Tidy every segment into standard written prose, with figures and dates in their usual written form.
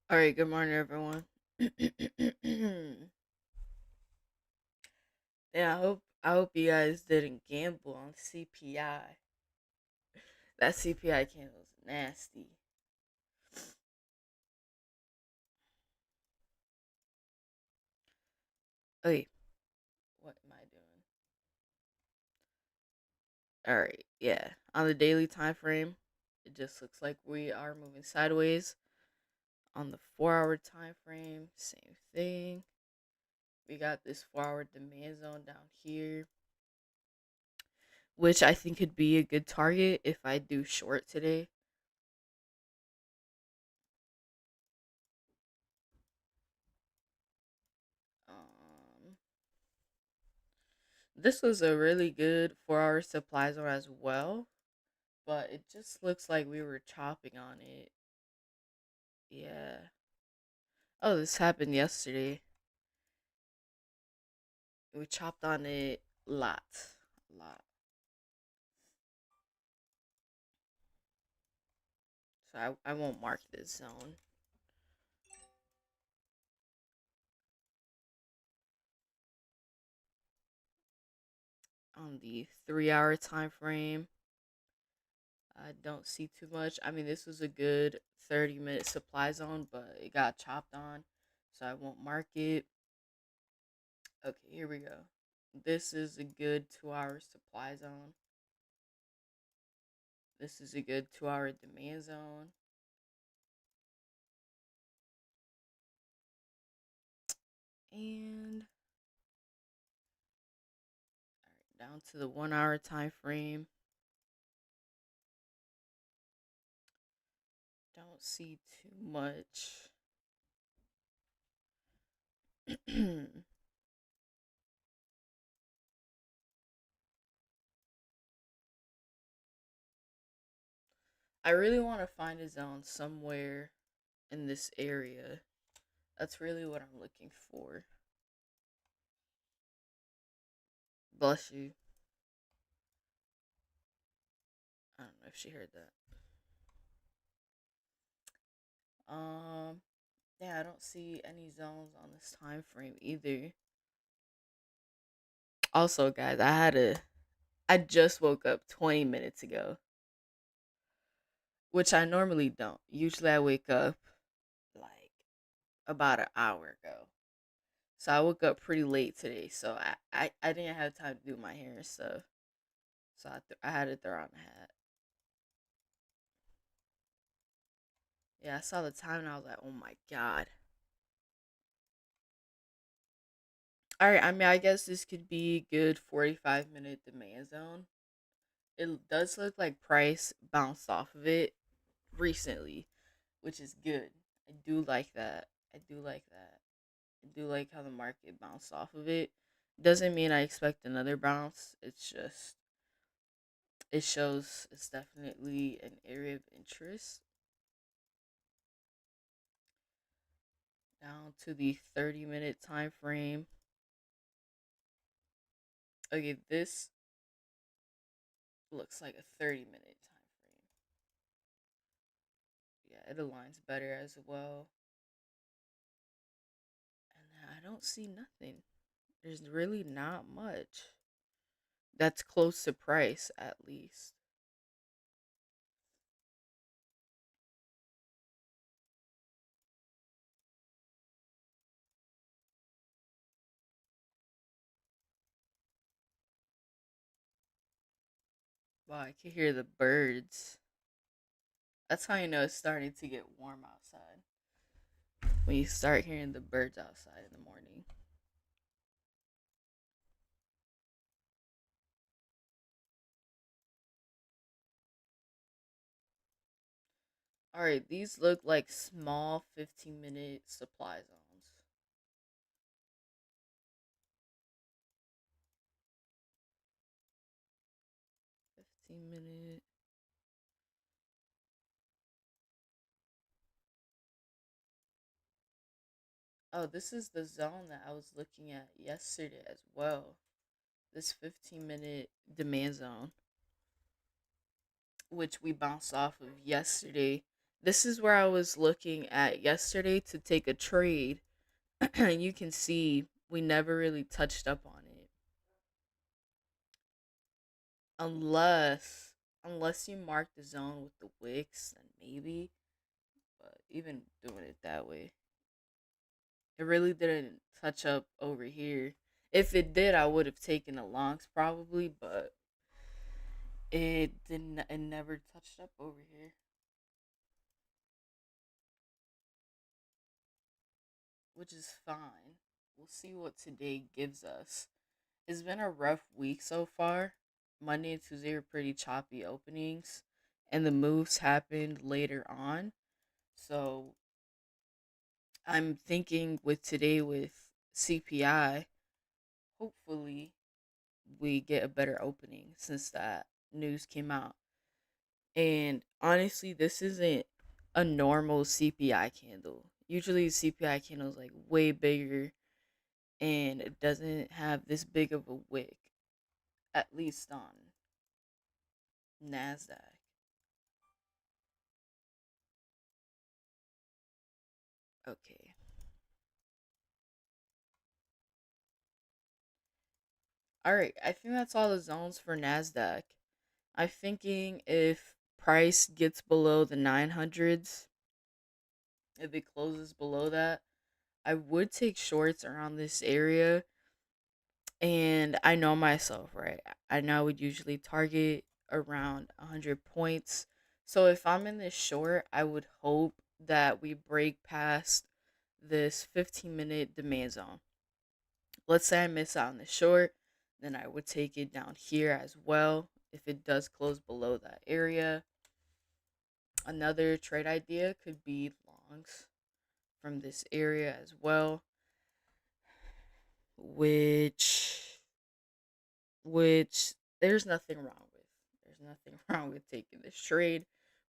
All right, good morning, everyone. Yeah, I hope you guys didn't gamble on CPI. That CPI candle is nasty. Okay, what am I doing? All right, yeah. On the daily time frame, it just looks like we are moving sideways. On the 4-hour time frame, same thing. We got this 4-hour demand zone down here, which I think could be a good target if I do short today. Um, This was a really good 4-hour supply zone as well, but it just looks like we were chopping on it. Yeah. Oh, this happened yesterday. We chopped on it a lot. A lot. So I won't mark this zone. On the 3-hour time frame, I don't see too much. I mean, this was a good 30-minute supply zone, but it got chopped on, so I won't mark it. Okay, here we go. This is a good 2-hour supply zone. This is a good 2-hour demand zone. And down to the 1-hour time frame. Don't see too much. I really want to find a zone somewhere in this area. That's really what I'm looking for. Bless you. I don't know if she heard that. Um, yeah, I don't see any zones on this time frame either. Also, guys, I just woke up 20 minutes ago, which I normally don't. Usually I wake up like about an hour ago. So I woke up pretty late today, so I didn't have time to do my hair and stuff. So I had to throw on a hat. Yeah, I saw the time and I was like, oh my god. All right, I mean, I guess this could be a good 45-minute demand zone. It does look like price bounced off of it recently, which is good. I do like that. I do like that. I do like how the market bounced off of it. Doesn't mean I expect another bounce. It's just it shows it's definitely an area of interest. Down to the 30-minute time frame. Okay, this looks like a 30-minute time frame. Yeah, it aligns better as well. And I don't see nothing. There's really not much that's close to price, at least. Wow, I can hear the birds. That's how you know it's starting to get warm outside. When you start hearing the birds outside in the morning. All right, these look like small 15-minute supply zones. 15-minute. Oh, this is the zone that I was looking at yesterday as well. This 15-minute demand zone, which we bounced off of yesterday. This is where I was looking at yesterday to take a trade. And you can see we never really touched up on it. Unless you mark the zone with the wicks, then maybe. But even doing it that way, it really didn't touch up over here. If it did, I would have taken the longs probably, but it didn't. It never touched up over here, which is fine. We'll see what today gives us. It's been a rough week so far. Monday and Tuesday were pretty choppy openings, and the moves happened later on. So I'm thinking with today with CPI, hopefully we get a better opening since that news came out. And honestly, this isn't a normal CPI candle. Usually, CPI candle is like way bigger and it doesn't have this big of a wick, at least on Nasdaq. Okay. All right. I think that's all the zones for Nasdaq. I'm thinking if price gets below the 900s, if it closes below that, I would take shorts around this area. And I know myself, right? I know I would usually target around 100 points. So if I'm in this short, I would hope that we break past this 15-minute demand zone. Let's say I miss out on the short, then I would take it down here as well if it does close below that area. Another trade idea could be longs from this area as well, which which there's nothing wrong with. There's nothing wrong with taking this trade.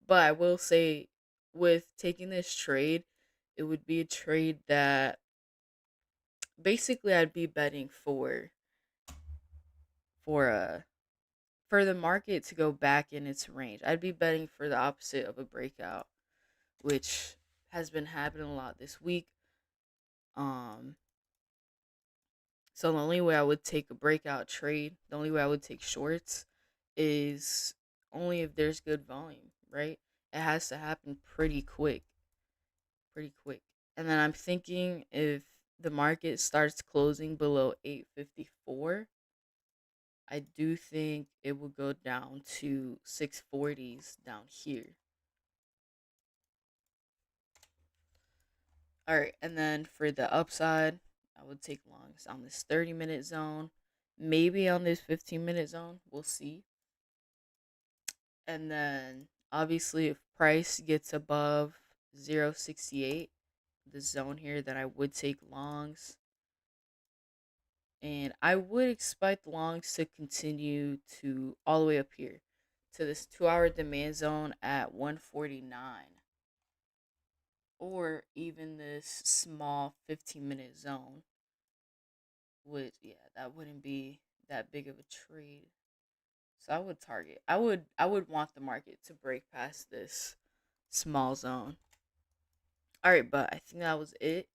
But I will say with taking this trade, it would be a trade that basically I'd be betting for for the market to go back in its range. I'd be betting for the opposite of a breakout, which has been happening a lot this week. Um so the only way I would take a breakout trade, the only way I would take shorts is only if there's good volume, right? It has to happen pretty quick, pretty quick. And then I'm thinking if the market starts closing below 854, I do think it will go down to 640s down here. All right, and then for the upside, I would take longs on this 30-minute zone, maybe on this 15-minute zone. We'll see. And then obviously if price gets above 0.68, the zone here, that I would take longs. And I would expect longs to continue to all the way up here to this 2 hour demand zone at 149, or even this small 15-minute zone, which, yeah, that wouldn't be that big of a trade. So I would target. I would want the market to break past this small zone. All right, but I think that was it.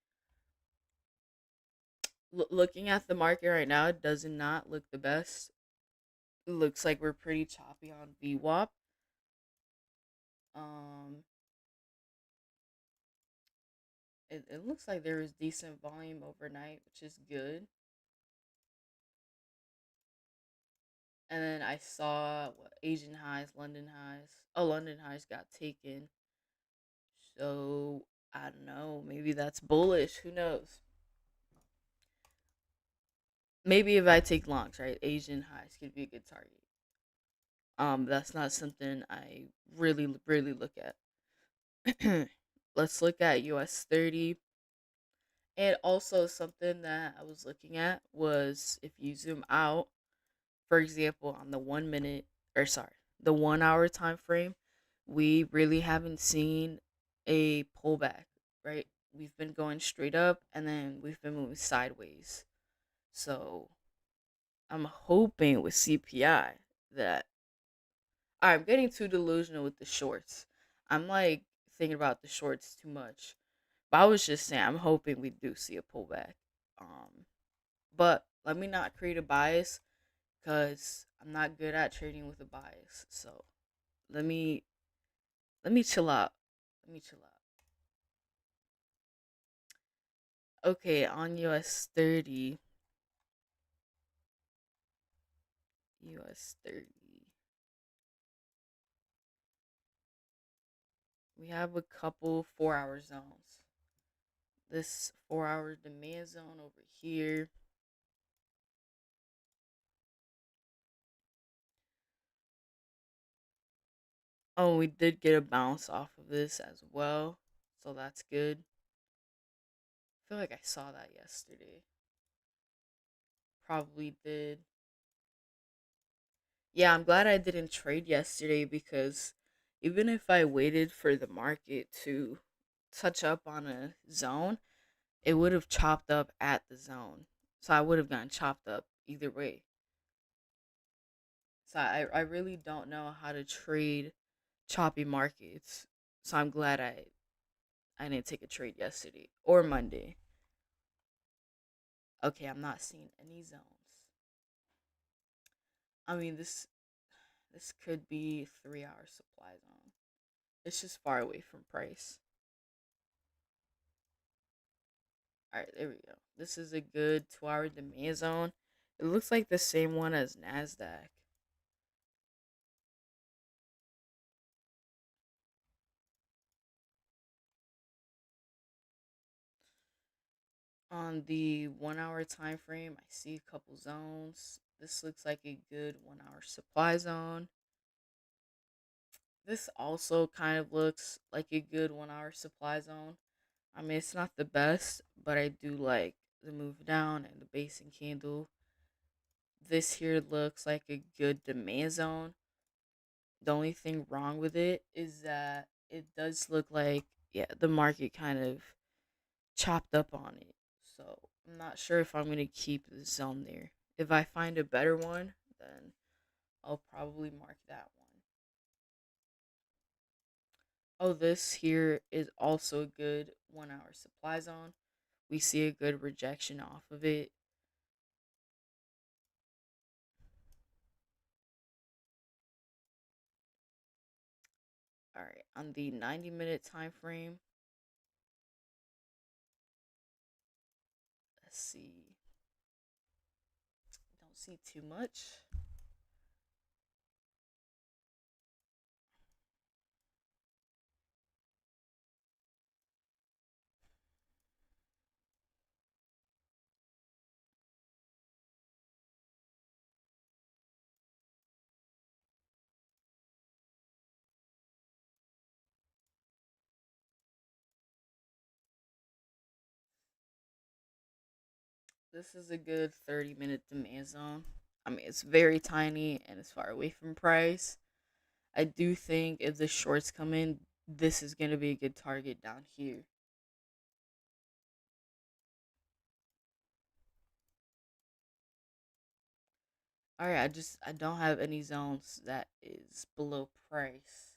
Looking at the market right now, it does not look the best. It looks like we're pretty choppy on VWAP. Um, it looks like there was decent volume overnight, which is good. And then I saw what, Asian highs, London highs. Oh, London highs got taken. So I don't know. Maybe that's bullish. Who knows? Maybe if I take longs, right? Asian highs could be a good target. That's not something I really look at. Let's look at US 30. And also something that I was looking at was if you zoom out, for example, on the 1 minute, or sorry, the 1 hour time frame, we really haven't seen a pullback, right? We've been going straight up and then we've been moving sideways. So I'm hoping with CPI that I'm getting too delusional with the shorts. I'm like thinking about the shorts too much. But I was just saying, I'm hoping we do see a pullback. Um, but let me not create a bias because I'm not good at trading with a bias. So let me let me chill out. Let me chill out. Okay, on US 30, US 30. We have a couple 4-hour zones. This 4-hour demand zone over here. Oh, we did get a bounce off of this as well. So that's good. I feel like I saw that yesterday. Probably did. Yeah, I'm glad I didn't trade yesterday because even if I waited for the market to touch up on a zone, it would have chopped up at the zone. So I would have gotten chopped up either way. So I really don't know how to trade choppy markets. So I'm glad I didn't take a trade yesterday or Monday. Okay, I'm not seeing any zones. I mean this could be 3 hour supply zone. It's just far away from price. All right, there we go. This is a good 2 hour demand zone. It looks like the same one as Nasdaq. On the 1 hour time frame, I see a couple zones. This looks like a good 1 hour supply zone. This also kind of looks like a good 1 hour supply zone. I mean, it's not the best, but I do like the move down and the basing candle. This here looks like a good demand zone. The only thing wrong with it is that it does look like, yeah, the market kind of chopped up on it. So I'm not sure if I'm going to keep the zone there. If I find a better one, then I'll probably mark that one. Oh, this here is also a good 1 hour supply zone. We see a good rejection off of it. All right, on the 90-minute time frame, let's see. Don't see too much. This is a good 30-minute demand zone. I mean, it's very tiny and it's far away from price. I do think if the shorts come in, this is going to be a good target down here. All right, I don't have any zones that is below price.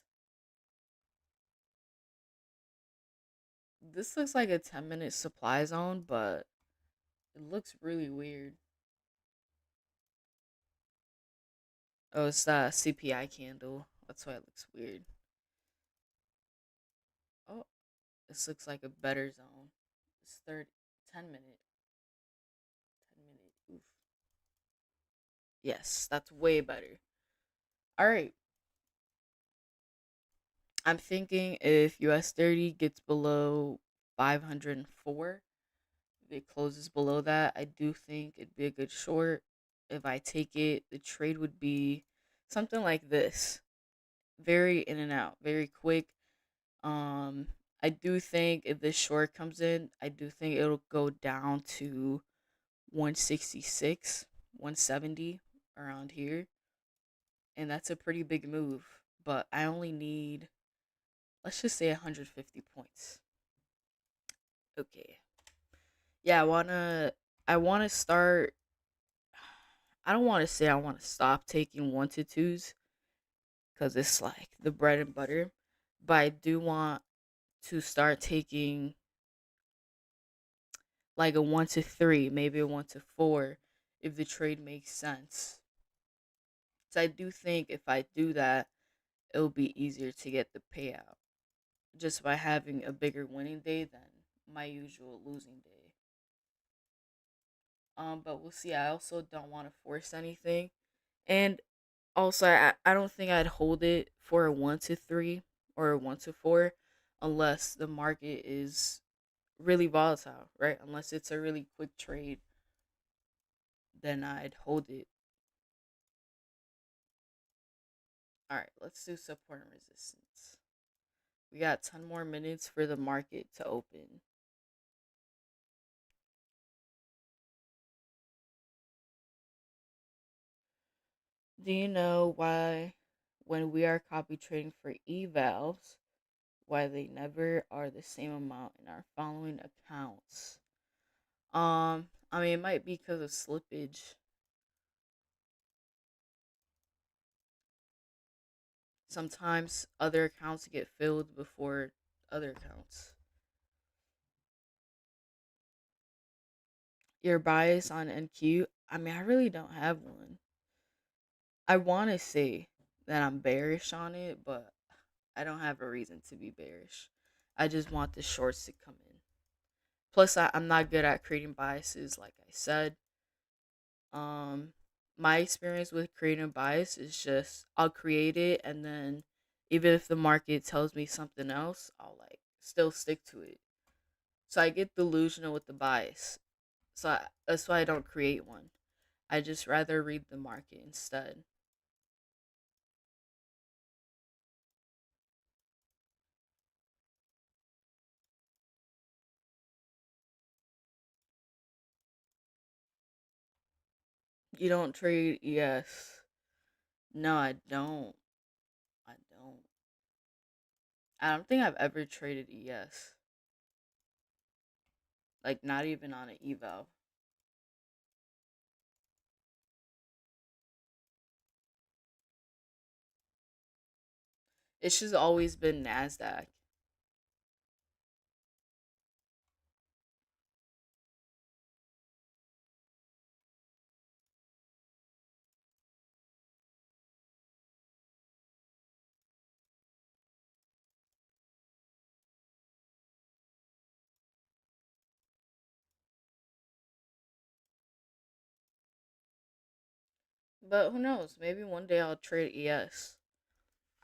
This looks like a 10-minute supply zone, but it looks really weird. Oh, it's the CPI candle. That's why it looks weird. Oh, this looks like a better zone. It's 30, 10 minute, 10 minute. Oof. Yes, that's way better. All right. I'm thinking if US 30 gets below 504, if it closes below that, I do think it'd be a good short. If I take it, the trade would be something like this. Very in and out, very quick. Um, I do think if this short comes in, I do think it'll go down to 166, 170 around here. And that's a pretty big move. But I only need, let's just say 150 points. Okay. Yeah, I wanna start. I don't want to say I want to stop taking 1 to 2s because it's like the bread and butter, but I do want to start taking like a 1 to 3, maybe a 1 to 4, if the trade makes sense. So I do think if I do that, it'll be easier to get the payout just by having a bigger winning day than my usual losing day. But we'll see. I also don't want to force anything, and also I don't think I'd hold it for a 1 to 3 or a 1 to 4 unless the market is really volatile, right? Unless it's a really quick trade, then I'd hold it. All right, let's do support and resistance. We got 10 more minutes for the market to open. Do you know why, when we are copy trading for evals, why they never are the same amount in our following accounts? I mean, it might be because of slippage. Sometimes other accounts get filled before other accounts. Your bias on NQ? I mean, I really don't have one. I want to say that I'm bearish on it, but I don't have a reason to be bearish. I just want the shorts to come in. Plus, I'm not good at creating biases, like I said. Um, my experience with creating bias is just I'll create it, and then even if the market tells me something else, I'll like still stick to it. So I get delusional with the bias. That's why I don't create one. I just rather read the market instead. You don't trade ES? No, I don't. I don't. I don't think I've ever traded ES. Like not even on an eval. It's just always been Nasdaq. But who knows? Maybe one day I'll trade ES.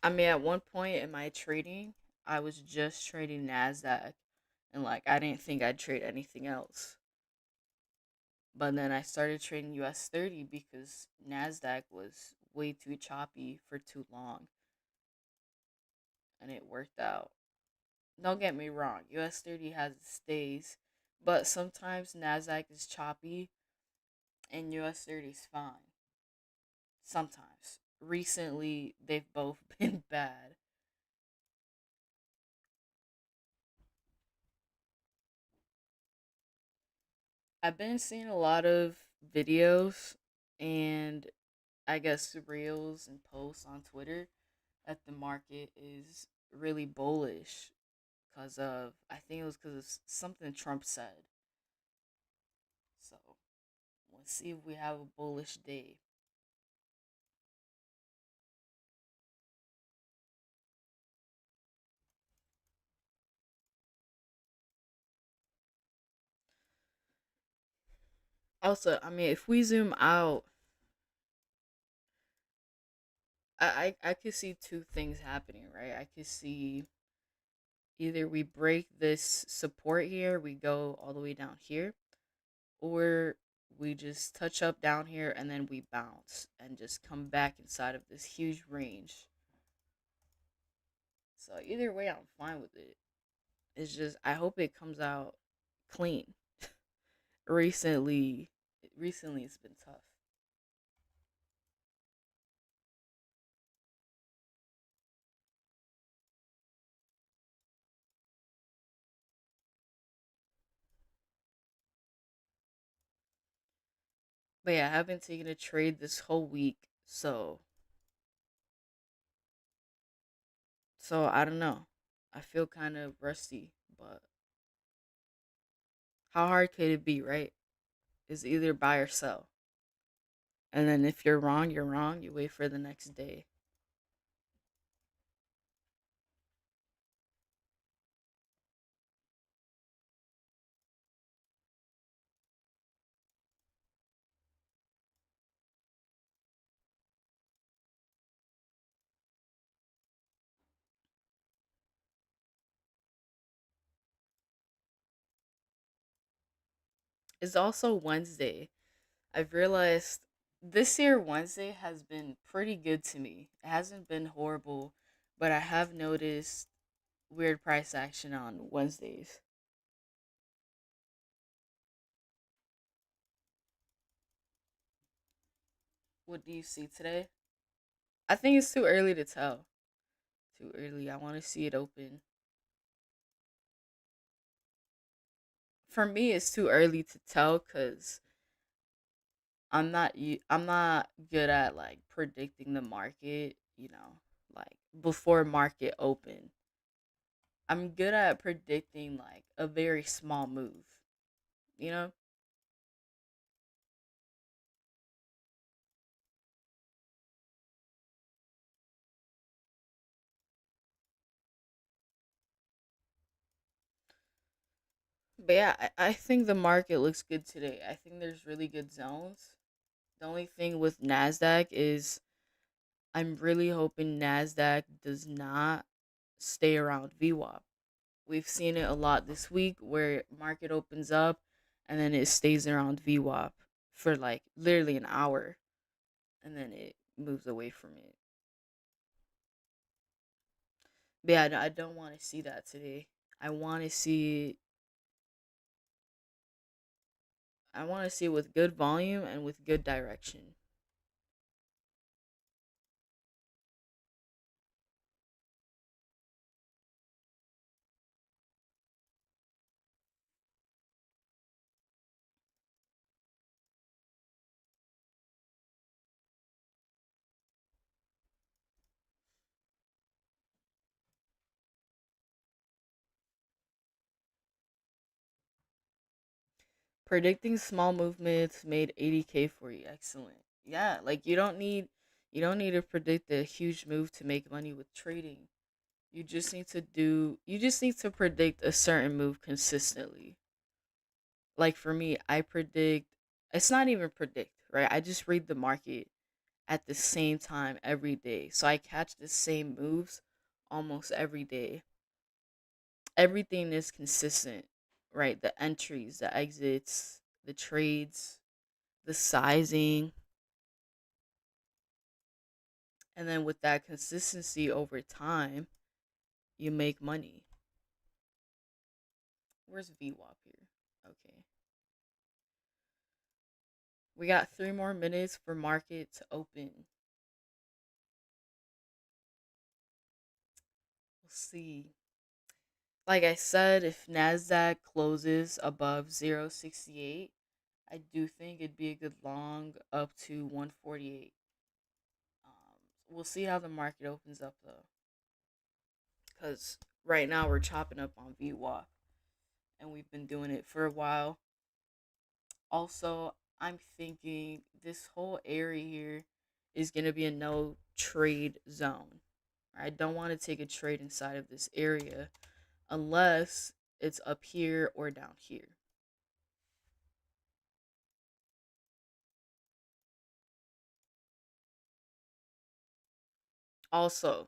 I mean, at one point in my trading, I was just trading Nasdaq, and like I didn't think I'd trade anything else. But then I started trading US 30 because Nasdaq was way too choppy for too long, and it worked out. Don't get me wrong, US 30 has its days, but sometimes Nasdaq is choppy and US 30 is fine. Sometimes. Recently, they've both been bad. I've been seeing a lot of videos and I guess reels and posts on Twitter that the market is really bullish because of, I think it was because of something Trump said. So let's see if we have a bullish day. Also, I mean, if we zoom out, I could see two things happening, right? I could see either we break this support here, we go all the way down here, or we just touch up down here and then we bounce and just come back inside of this huge range. So either way, I'm fine with it. It's just I hope it comes out clean. recently, recently it's been tough. But yeah, I haven't taken a trade this whole week, so I don't know. I feel kind of rusty, but how hard could it be, right? It's either buy or sell. And then if you're wrong, you're wrong. You wait for the next day. It's also Wednesday. I've realized this year Wednesday has been pretty good to me. It hasn't been horrible, but I have noticed weird price action on Wednesdays. What do you see today? I think it's too early to tell. Too early. I want to see it open. For me, it's too early to tell because I'm not good at like predicting the market. Like before market open. I'm good at predicting like a very small move. You know, but yeah, I think the market looks good today. I think there's really good zones. The only thing with Nasdaq is I'm really hoping Nasdaq does not stay around VWAP. We've seen it a lot this week where market opens up and then it stays around VWAP for like literally an hour and then it moves away from it. But yeah, I don't want to see that today. I want to see I want to see it with good volume and with good direction. Predicting small movements made 80K for you. Excellent. Yeah, like you don't need to predict a huge move to make money with trading. You just need to predict a certain move consistently. Like for me, I predict it's not even predict, right? I just read the market at the same time every day. So I catch the same moves almost every day. Everything is consistent, right? The entries, the exits, the trades, the sizing, and then with that consistency over time, you make money. Where's VWAP here? Okay. We got 3 more minutes for market to open. We'll see. Like I said, if Nasdaq closes above 0.68, I do think it'd be a good long up to 148. We'll see how the market opens up though, because right now we're chopping up on VWAP, and we've been doing it for a while. Also, I'm thinking this whole area here is gonna be a no trade zone. I don't want to take a trade inside of this area unless it's up here or down here. Also,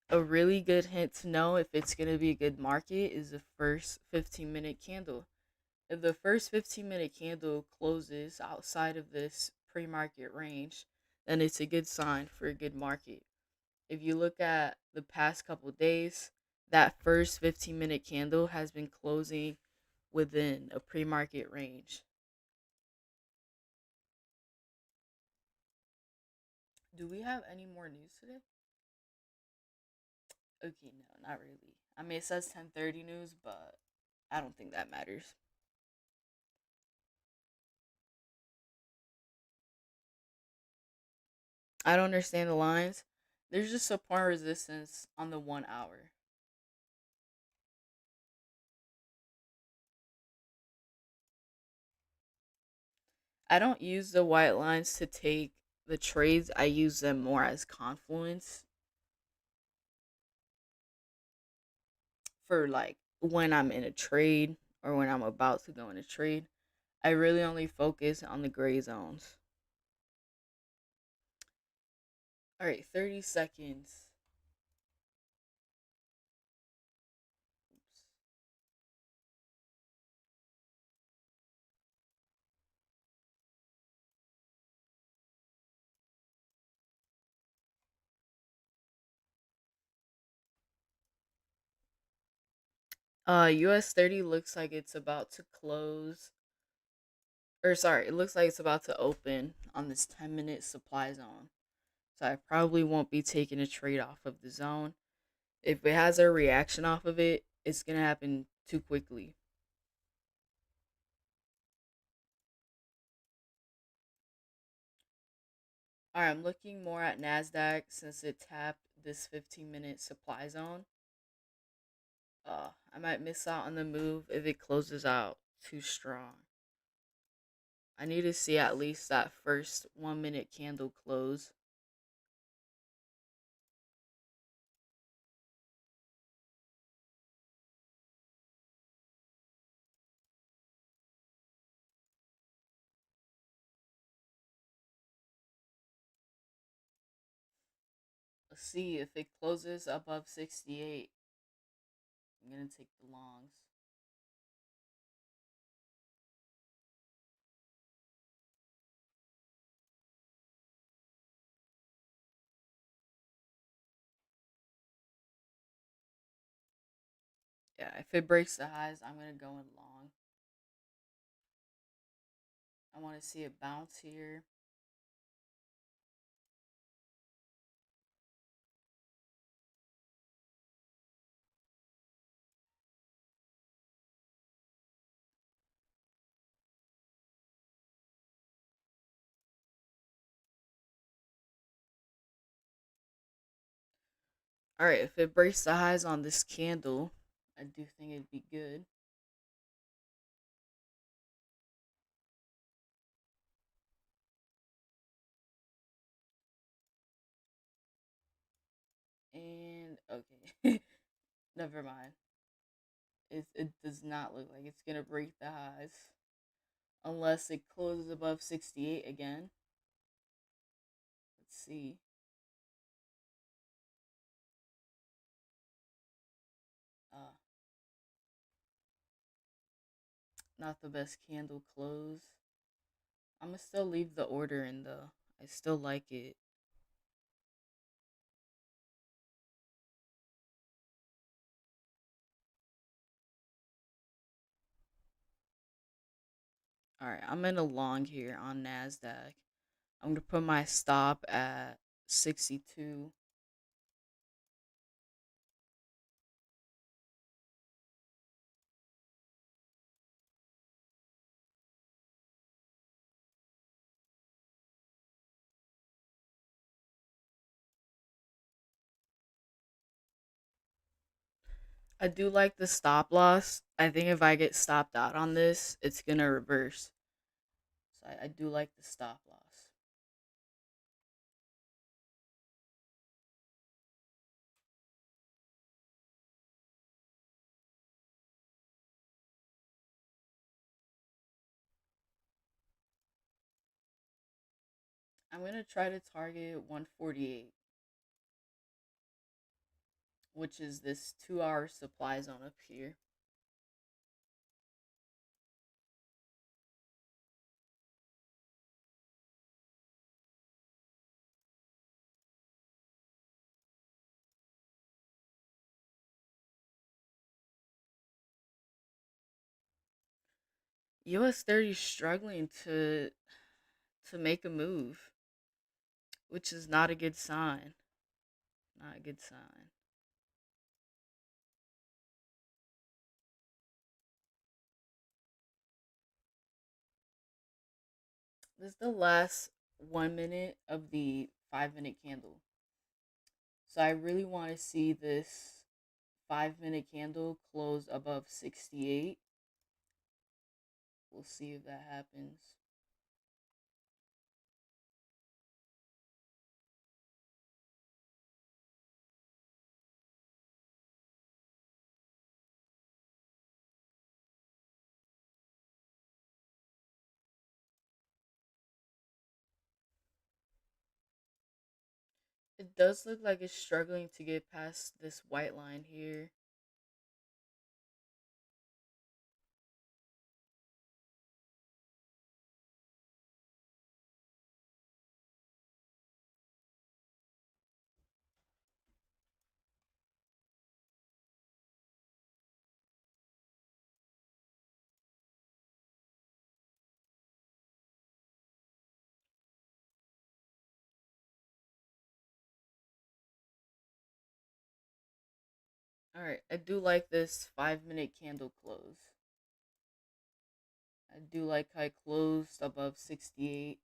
a really good hint to know if it's going to be a good market is the first 15-minute candle. If the first 15-minute candle closes outside of this pre market range, then it's a good sign for a good market. If you look at the past couple of days, that first 15-minute candle has been closing within a pre market range. Do we have any more news today? Okay, no, not really. I mean, it says 10:30 news, but I don't think that matters. I don't understand the lines. There's just support resistance on the 1 hour. I don't use the white lines to take the trades. I use them more as confluence for like when I'm in a trade or when I'm about to go in a trade. I really only focus on the gray zones. All right, 30 seconds. US 30 looks like it's about to close, or sorry, it looks like it's about to open on this 10-minute supply zone. So I probably won't be taking a trade off of the zone. If it has a reaction off of it, it's going to happen too quickly. All right, I'm looking more at Nasdaq since it tapped this 15-minute supply zone. I might miss out on the move if it closes out too strong. I need to see at least that first 1 minute candle close. Let's see if it closes above 68. I'm gonna take the longs. Yeah, if it breaks the highs, I'm gonna go in long. I want to see it bounce here. All right, if it breaks the highs on this candle, I do think it'd be good. And okay, never mind. It does not look like it's gonna break the highs unless it closes above 68 again. Let's see. Uh, Not the best candle close. I'm gonna still leave the order in though. I still like it. All right, I'm in a long here on Nasdaq. I'm gonna put my stop at 62. I do like the stop loss. I think if I get stopped out on this, it's gonna reverse. So I do like the stop loss. I'm gonna try to target 148, which is this 2 hour supply zone up here. US 30 is struggling to make a move, which is not a good sign. Not a good sign. This is the last 1 minute of the 5 minute candle. So I really want to see this 5 minute candle close above 68. We'll see if that happens. It does look like it's struggling to get past this white line here. All right, I do like this 5 minute candle close. I do like how I closed above 68.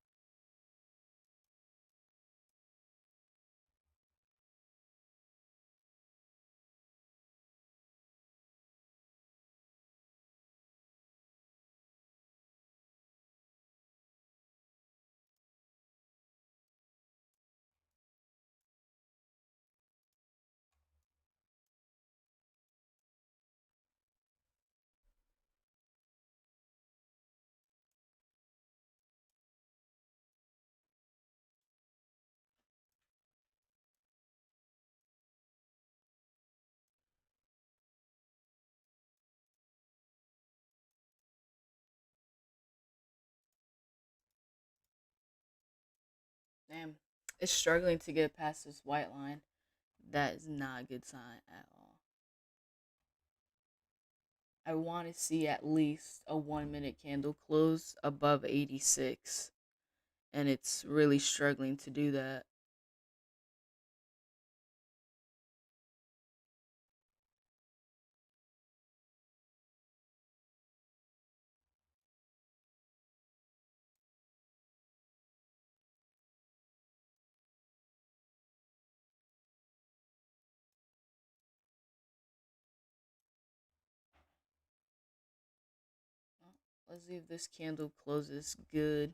Damn, it's struggling to get past this white line. That is not a good sign at all. I want to see at least a 1 minute candle close above 86, and it's really struggling to do that. Let's see if this candle closes good.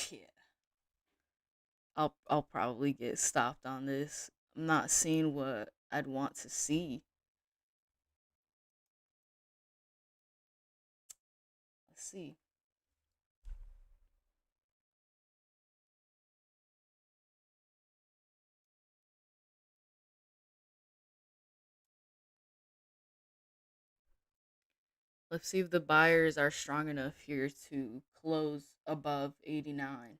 Yeah, I'll probably get stopped on this. I'm not seeing what I'd want to see. Let's see. Let's see if the buyers are strong enough here to close above 89.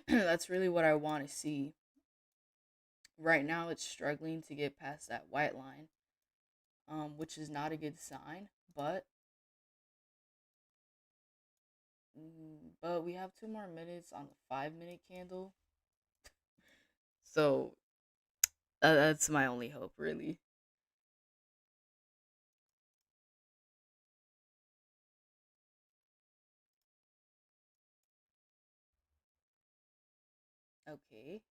That's really what I want to see. Right now, it's struggling to get past that white line, which is not a good sign. But but we have 2 more minutes on the 5 minute candle, so that's my only hope, really. Okay,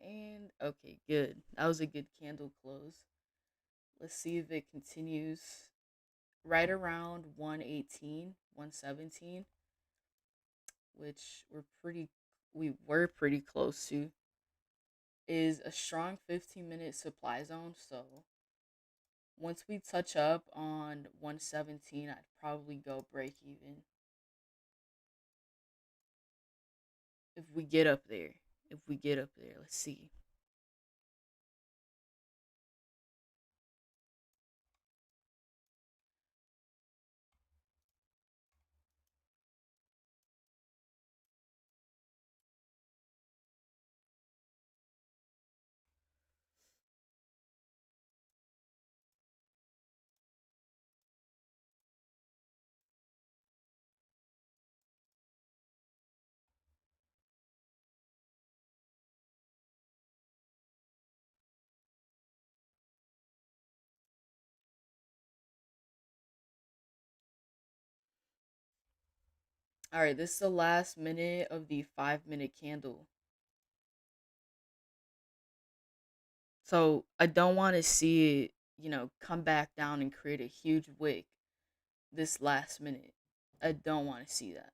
and okay, good. That was a good candle close. Let's see if it continues right around 118, 117, which we were pretty close to, is a strong 15-minute supply zone. So once we touch up on 117, I'd probably go break even if we get up there. If we get up there, let's see. All right, this is the last minute of the 5 minute candle. So I don't want to see it, come back down and create a huge wick this last minute. I don't want to see that.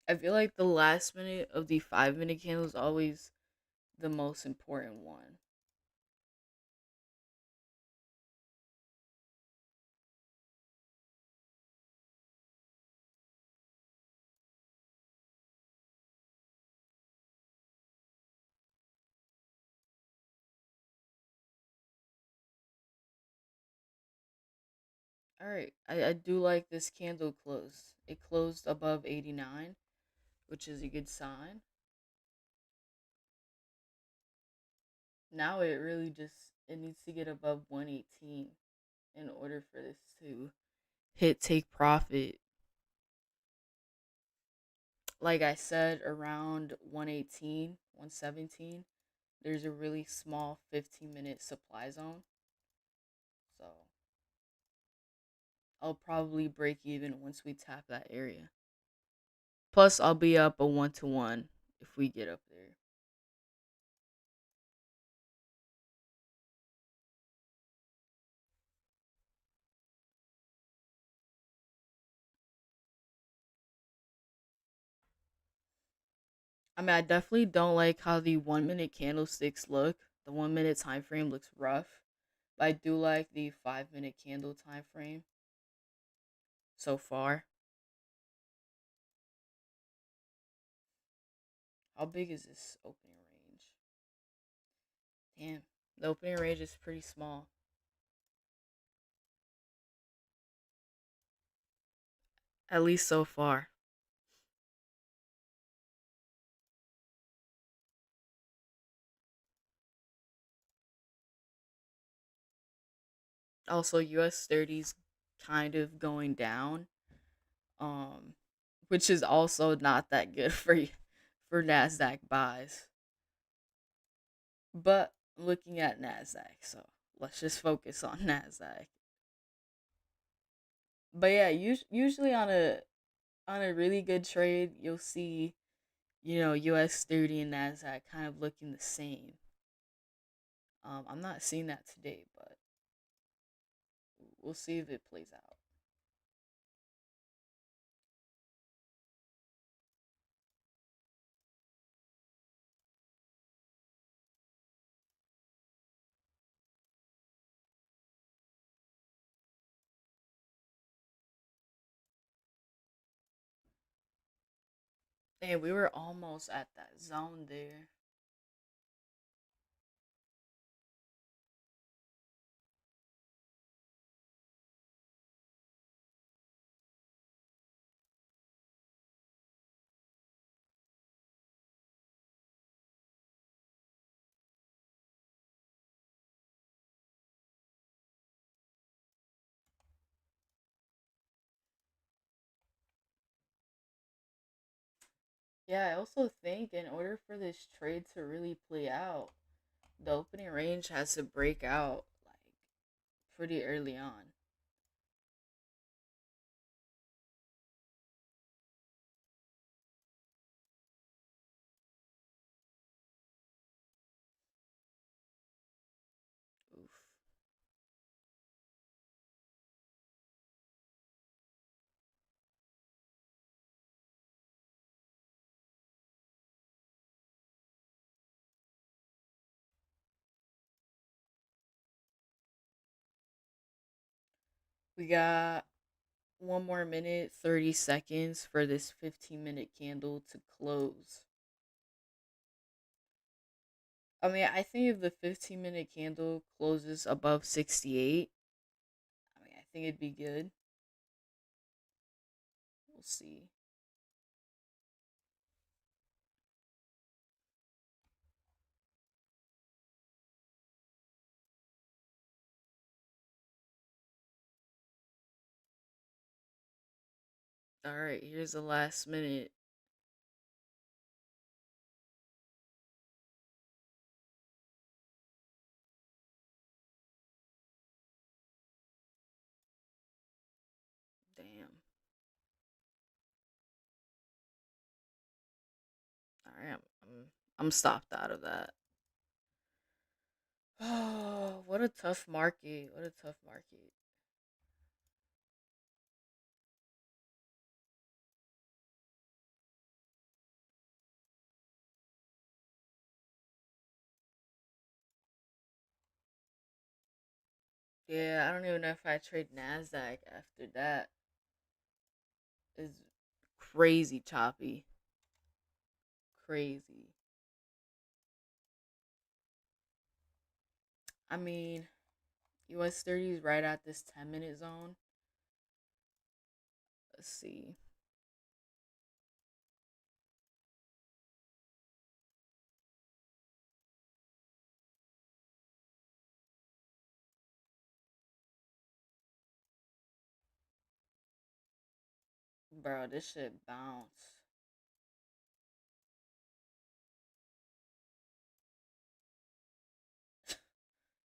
I feel like the last minute of the 5 minute candle is always the most important one. All right, I do like this candle close. It closed above 89, which is a good sign. Now it really just it needs to get above 118 in order for this to hit take profit. Like I said, around 118, 117, there's a really small 15-minute supply zone. So I'll probably break even once we tap that area. Plus, I'll be up a 1 to 1 if we get up there. I mean, I definitely don't like how the 1 minute candlesticks look. The 1 minute time frame looks rough, but I do like the 5 minute candle time frame so far. How big is this opening range? Damn, the opening range is pretty small. At least so far. Also, US 30's kind of going down, um, which is also not that good for Nasdaq buys. But I'm looking at Nasdaq, so let's just focus on Nasdaq. But yeah, usually on a really good trade, you'll see US 30 and Nasdaq kind of looking the same. I'm not seeing that today, but we'll see if it plays out. And we were almost at that zone there. Yeah, I also think in order for this trade to really play out, the opening range has to break out like pretty early on. Oof. We got one more minute, 30 seconds for this 15-minute candle to close. I mean, I think if the 15-minute candle closes above 68, I mean, I think it'd be good. We'll see. All right, here's the last minute. Damn. All right, I'm stopped out of that. Oh, what a tough market. What a tough market. Yeah, I don't even know if I trade Nasdaq after that. It's crazy choppy. Crazy. I mean, US 30 is right at this 10-minute zone. Let's see. Bro, this shit bounce.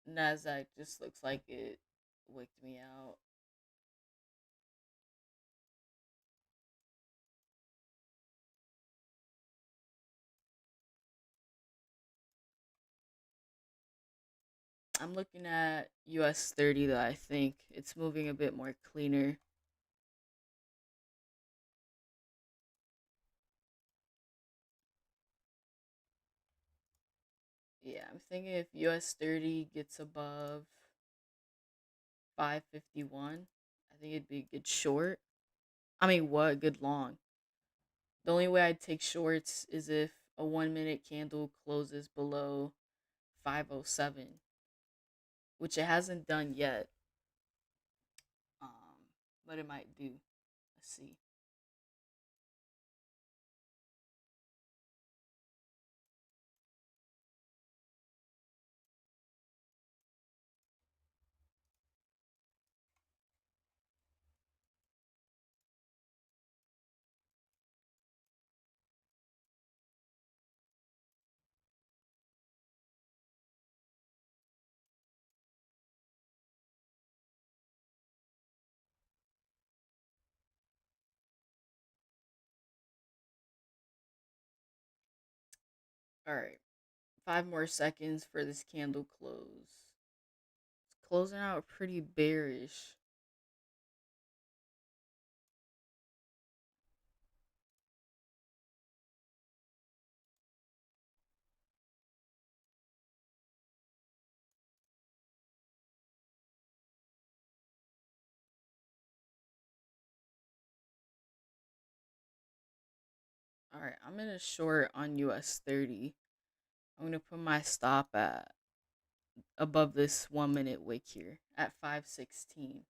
Nasdaq just looks like it wicked me out. I'm looking at US 30 though. I think it's moving a bit more cleaner. Yeah, I'm thinking if US 30 gets above 551, I think it'd be a good short. I mean, what? Good long. The only way I'd take shorts is if a 1 minute candle closes below 507, which it hasn't done yet. Um, but it might do. Let's see. All right, 5 more seconds for this candle close. It's closing out pretty bearish. All right, I'm in a short on US 30. I'm gonna put my stop at above this 1 minute wick here at 516.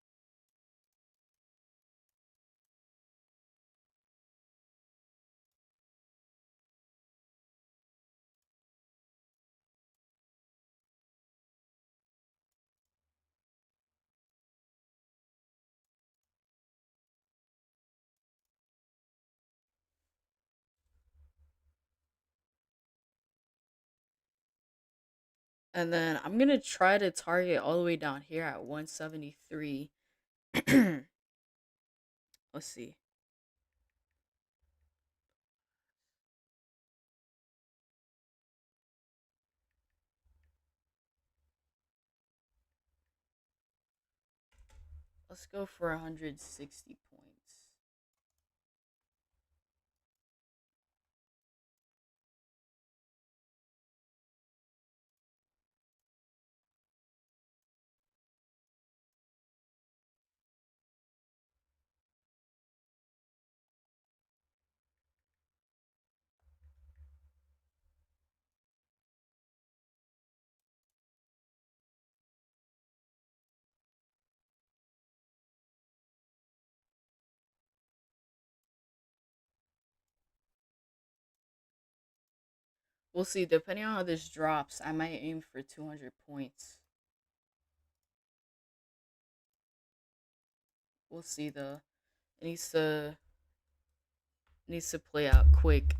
And then I'm gonna try to target all the way down here at 173. Let's see. Let's go for 160 points. We'll see. Depending on how this drops, I might aim for 200 points. We'll see though. It needs to play out quick.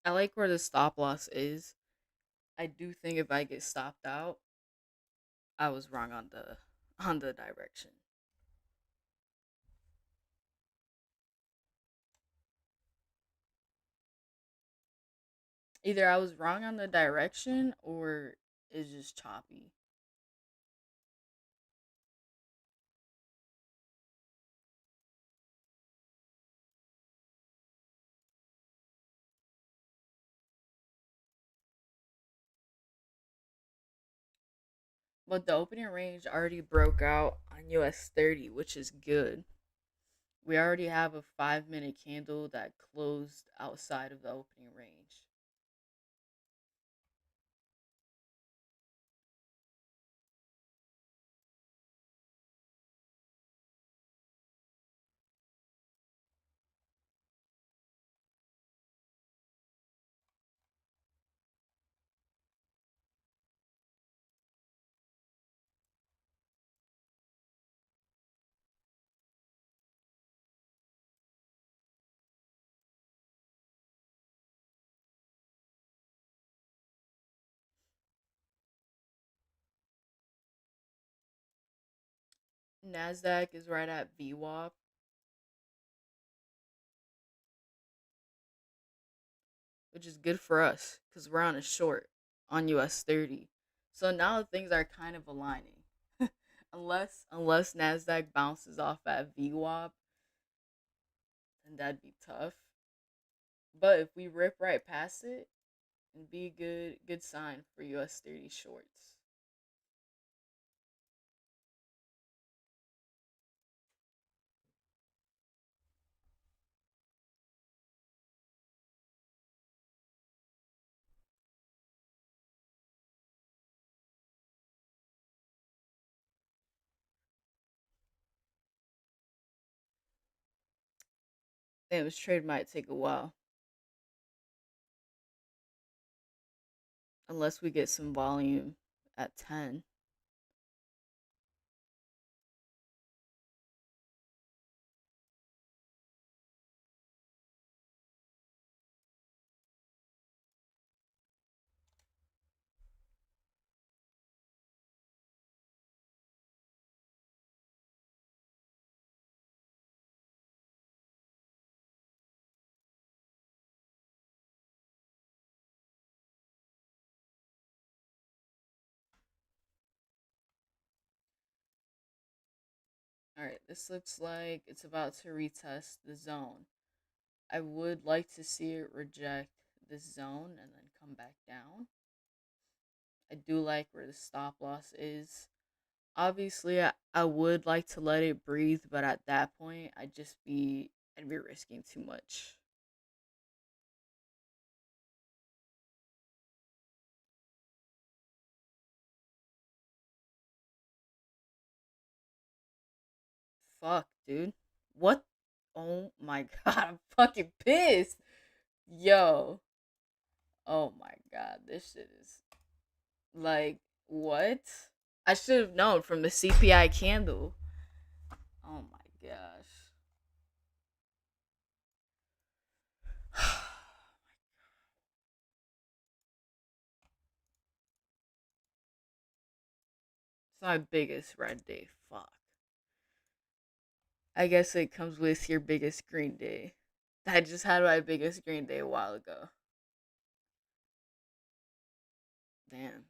I like where the stop loss is. I do think if I get stopped out, I was wrong on the direction. Either I was wrong on the direction or it's just choppy. But the opening range already broke out on US 30, which is good. We already have a 5 minute candle that closed outside of the opening range. Nasdaq is right at VWAP, which is good for us because we're on a short on US 30. So now things are kind of aligning. Unless Nasdaq bounces off at VWAP, then that'd be tough. But if we rip right past it, it'd be a good sign for US 30 shorts. Damn, this trade might take a while. Unless we get some volume at 10. Alright, this looks like it's about to retest the zone. I would like to see it reject this zone and then come back down. I do like where the stop loss is. Obviously, I would like to let it breathe, but at that point, I'd be risking too much. Fuck, dude. What? Oh my god, I'm fucking pissed. Yo. Oh my god, this shit is like what? I should have known from the CPI candle. Oh my gosh. It's my biggest red day. Fuck. I guess it comes with your biggest green day. I just had my biggest green day a while ago. Damn.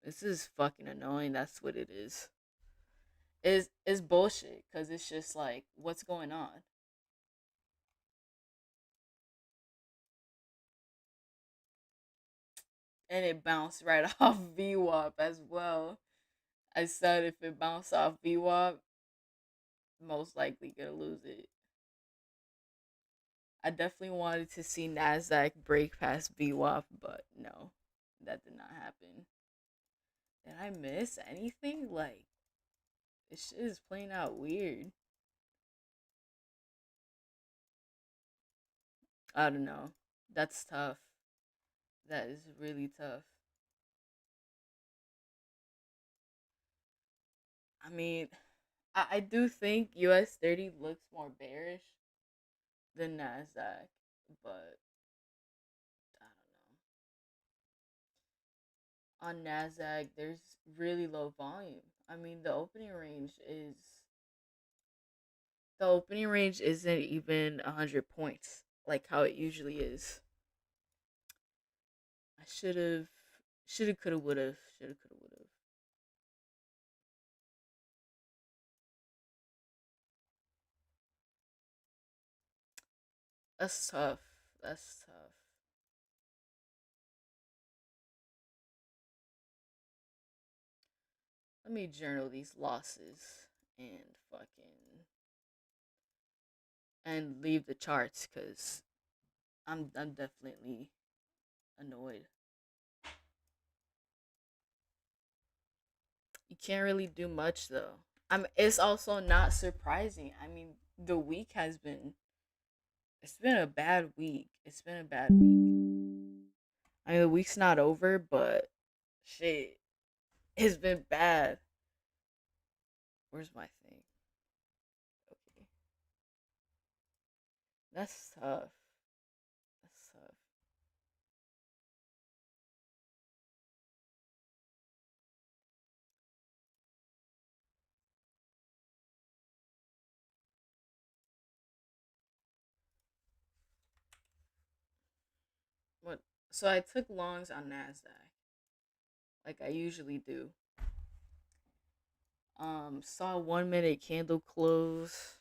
This is fucking annoying. That's what it is. Is bullshit because it's just like what's going on, and it bounced right off VWAP as well. I said if it bounced off VWAP, most likely gonna lose it. I definitely wanted to see Nasdaq break past VWAP, but no, that did not happen. Did I miss anything? Like this shit is playing out weird. I don't know. That's tough. That is really tough. I mean, I do think US 30 looks more bearish than Nasdaq, but on Nasdaq, there's really low volume. I mean, the opening range isn't even 100 points like how it usually is. I should have, could have, would have, should have, could have, would have. That's tough. That's tough. Let me journal these losses and fucking and leave the charts because I'm definitely annoyed. You can't really do much though. It's also not surprising. I mean, the week has been it's been a bad week. It's been a bad week. I mean, the week's not over, but shit, it's been bad. Where's my thing? Okay, that's tough. That's tough. What? So I took longs on Nasdaq, like I usually do. Saw 1 minute candle close.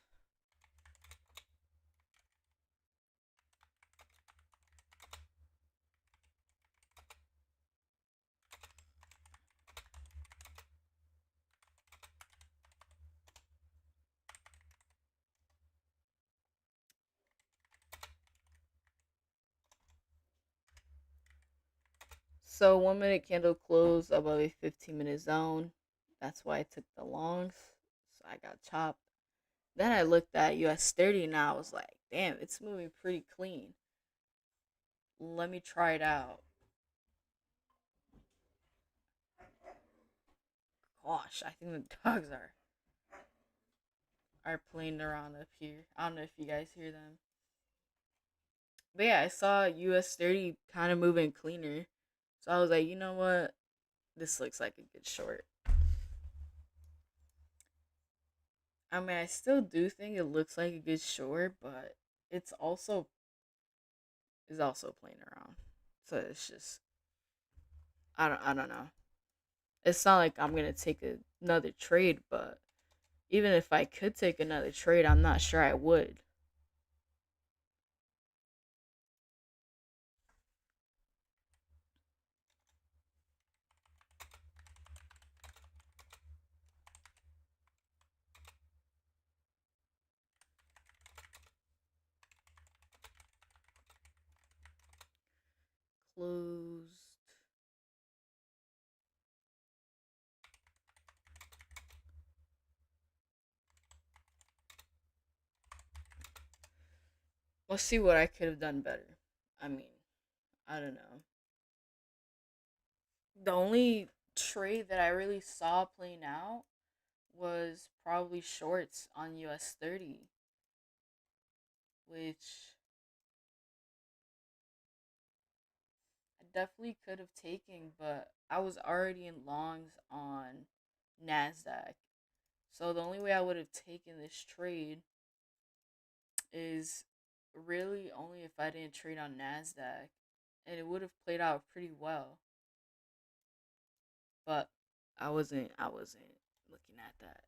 So 1 minute candle close above a 15-minute zone. That's why I took the longs. So I got chopped. Then I looked at US 30 and I was like, damn, it's moving pretty clean. Let me try it out. Gosh, I think the dogs are playing around up here. I don't know if you guys hear them. But yeah, I saw US 30 kind of moving cleaner. So I was like, you know what? This looks like a good short. I mean, I still do think it looks like a good short, but it's also is also playing around. So it's just I don't know. It's not like I'm gonna take another trade, but even if I could take another trade, I'm not sure I would. Closed. Let's see what I could have done better. I mean, I don't know. The only trade that I really saw playing out was probably shorts on US 30, which I definitely could have taken, but I was already in longs on Nasdaq. So the only way I would have taken this trade is really only if I didn't trade on Nasdaq, and it would have played out pretty well. But I wasn't looking at that.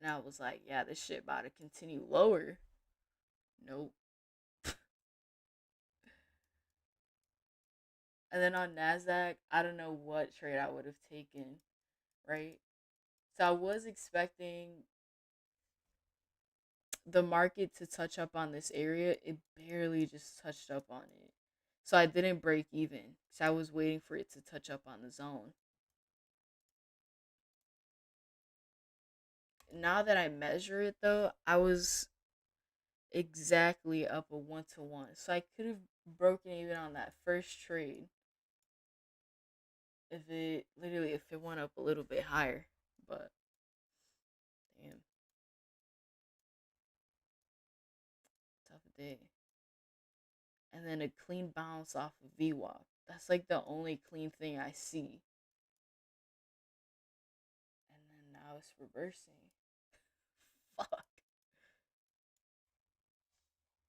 And I was like, yeah, this shit about to continue lower. Nope. And then on Nasdaq, I don't know what trade I would have taken, right? So I was expecting the market to touch up on this area. It barely just touched up on it. So I didn't break even. So I was waiting for it to touch up on the zone. Now that I measure it though, I was exactly up a 1 to 1. So I could have broken even on that first trade if it went up a little bit higher. But damn, tough day. And then a clean bounce off of VWAP. That's like the only clean thing I see. And then now it's reversing. Fuck.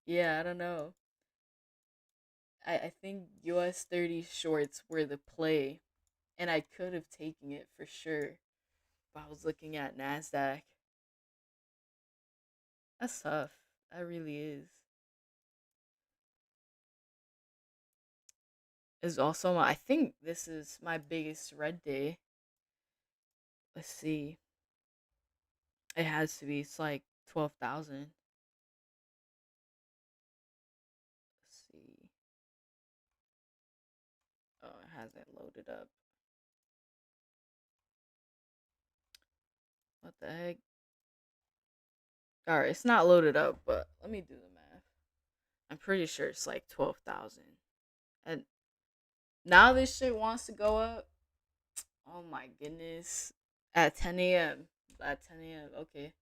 Yeah, I don't know. I think US 30 shorts were the play, and I could have taken it for sure. But I was looking at Nasdaq. That's tough. That really is. Is also I think this is my biggest red day. Let's see. It has to be. It's like 12,000. Let's see. Oh, it hasn't loaded up. What the heck? All right, it's not loaded up, but let me do the math. I'm pretty sure it's like 12,000. And now this shit wants to go up. Oh my goodness. At 10 a.m. At 10 a.m. Okay.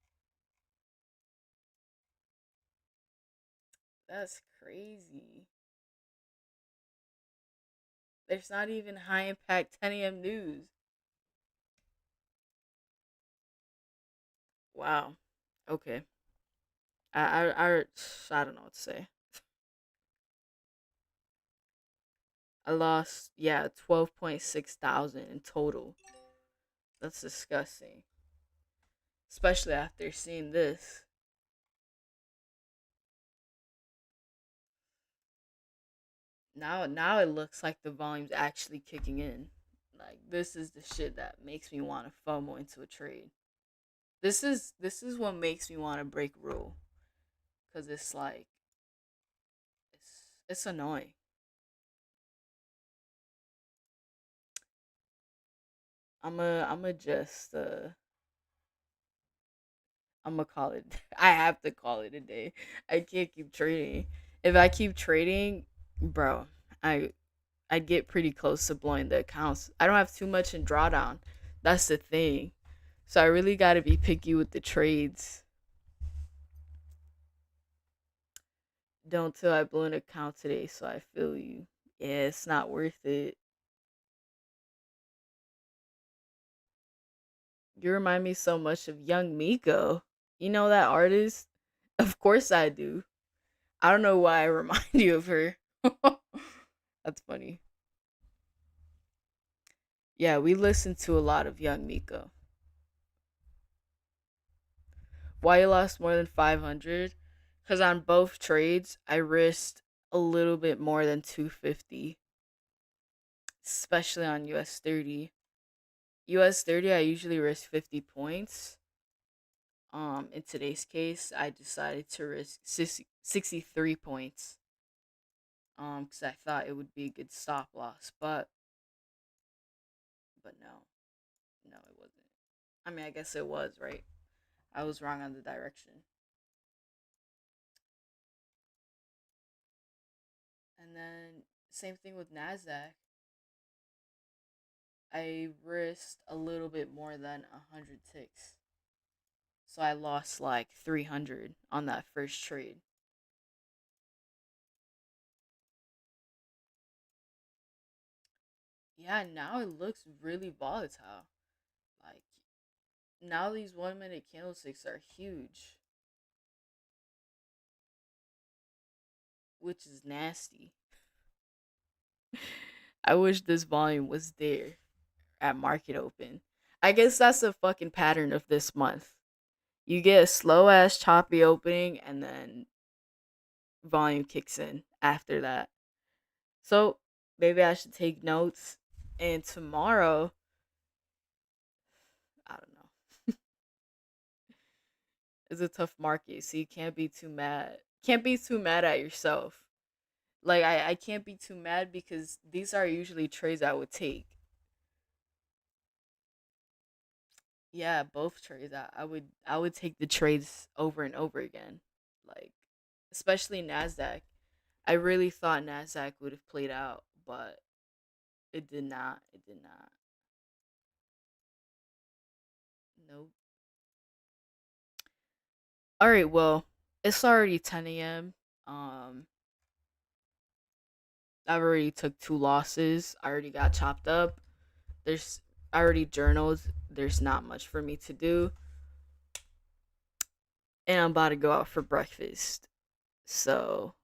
That's crazy. There's not even high impact 10 a.m. news. Wow. Okay. I don't know what to say. I lost, yeah, 12.6 thousand in total. That's disgusting. Especially after seeing this. Now it looks like the volume's actually kicking in. Like this is the shit that makes me want to FOMO into a trade. This is what makes me want to break rule, cuz it's like it's annoying. I'm a just I'm gonna call it. I have to call it a day. I can't keep trading. If I keep trading, bro, I I get pretty close to blowing the accounts. I don't have too much in drawdown. That's the thing. So I really got to be picky with the trades. Don't till I blow an account today. So I feel you. Yeah, it's not worth it. You remind me so much of Young Miko. You know that artist? Of course I do. I don't know why I remind you of her. That's funny. Yeah, we listened to a lot of Young Miko. Why you lost more than 500? Because on both trades, I risked a little bit more than 250, especially on US 30. US 30, I usually risk 50 points. In today's case, I decided to risk 63 points. Because I thought it would be a good stop loss, but no, no, it wasn't. I mean, I guess it was right. I was wrong on the direction. And then same thing with Nasdaq. I risked a little bit more than 100 ticks. So I lost like 300 on that first trade. Yeah, now it looks really volatile. Like now these 1 minute candlesticks are huge, which is nasty. I wish this volume was there at market open. I guess that's the fucking pattern of this month. You get a slow ass choppy opening and then volume kicks in after that. So maybe I should take notes. And tomorrow, I don't know. It's a tough market, so you can't be too mad. Can't be too mad at yourself. Like I can't be too mad because these are usually trades I would take. Yeah, both trades. I would take the trades over and over again. Like especially Nasdaq. I really thought Nasdaq would have played out, but it did not. It did not. Nope. All right, well, it's already 10 a.m. Um I've already took two losses. I already got chopped up. There's I already journaled. There's not much for me to do, and I'm about to go out for breakfast. So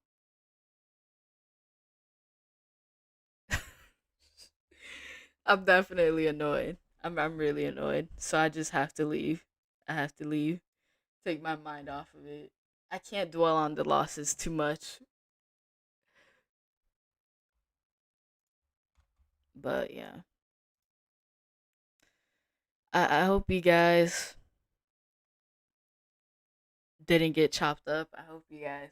I'm definitely annoyed. I'm really annoyed. So I just have to leave. I have to leave. Take my mind off of it. I can't dwell on the losses too much. But yeah. I hope you guys didn't get chopped up. I hope you guys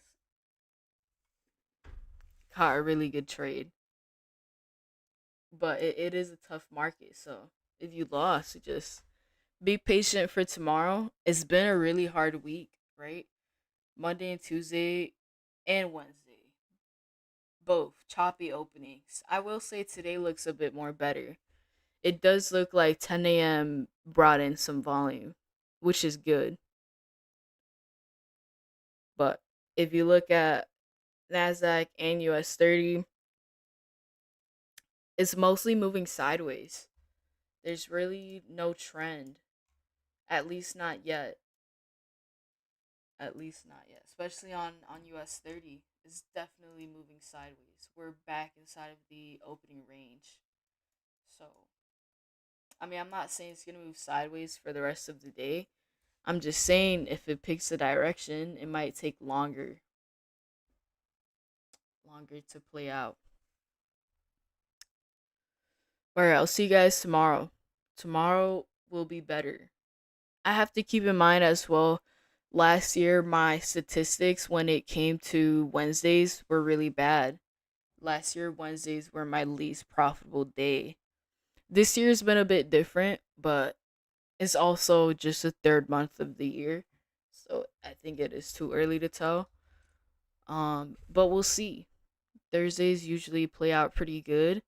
caught a really good trade. But it is a tough market. So if you lost, just be patient for tomorrow. It's been a really hard week, right? Monday and Tuesday and Wednesday. Both choppy openings. I will say today looks a bit more better. It does look like 10 a.m. brought in some volume, which is good. But if you look at Nasdaq and US 30, it's mostly moving sideways. There's really no trend, at least not yet. At least not yet. Especially on US 30, it's definitely moving sideways. We're back inside of the opening range. So, I mean, I'm not saying it's going to move sideways for the rest of the day. I'm just saying if it picks a direction, it might take longer to play out. All right, I'll see you guys tomorrow. Tomorrow will be better. I have to keep in mind as well, last year my statistics when it came to Wednesdays were really bad. Last year Wednesdays were my least profitable day. This year's been a bit different, but it's also just the third month of the year. So I think it is too early to tell. But we'll see. Thursdays usually play out pretty good.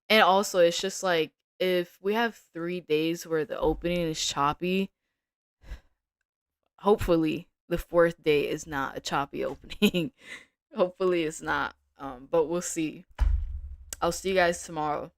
And also it's just like if we have 3 days where the opening is choppy, hopefully the fourth day is not a choppy opening. Hopefully it's not. But we'll see. I'll see you guys tomorrow.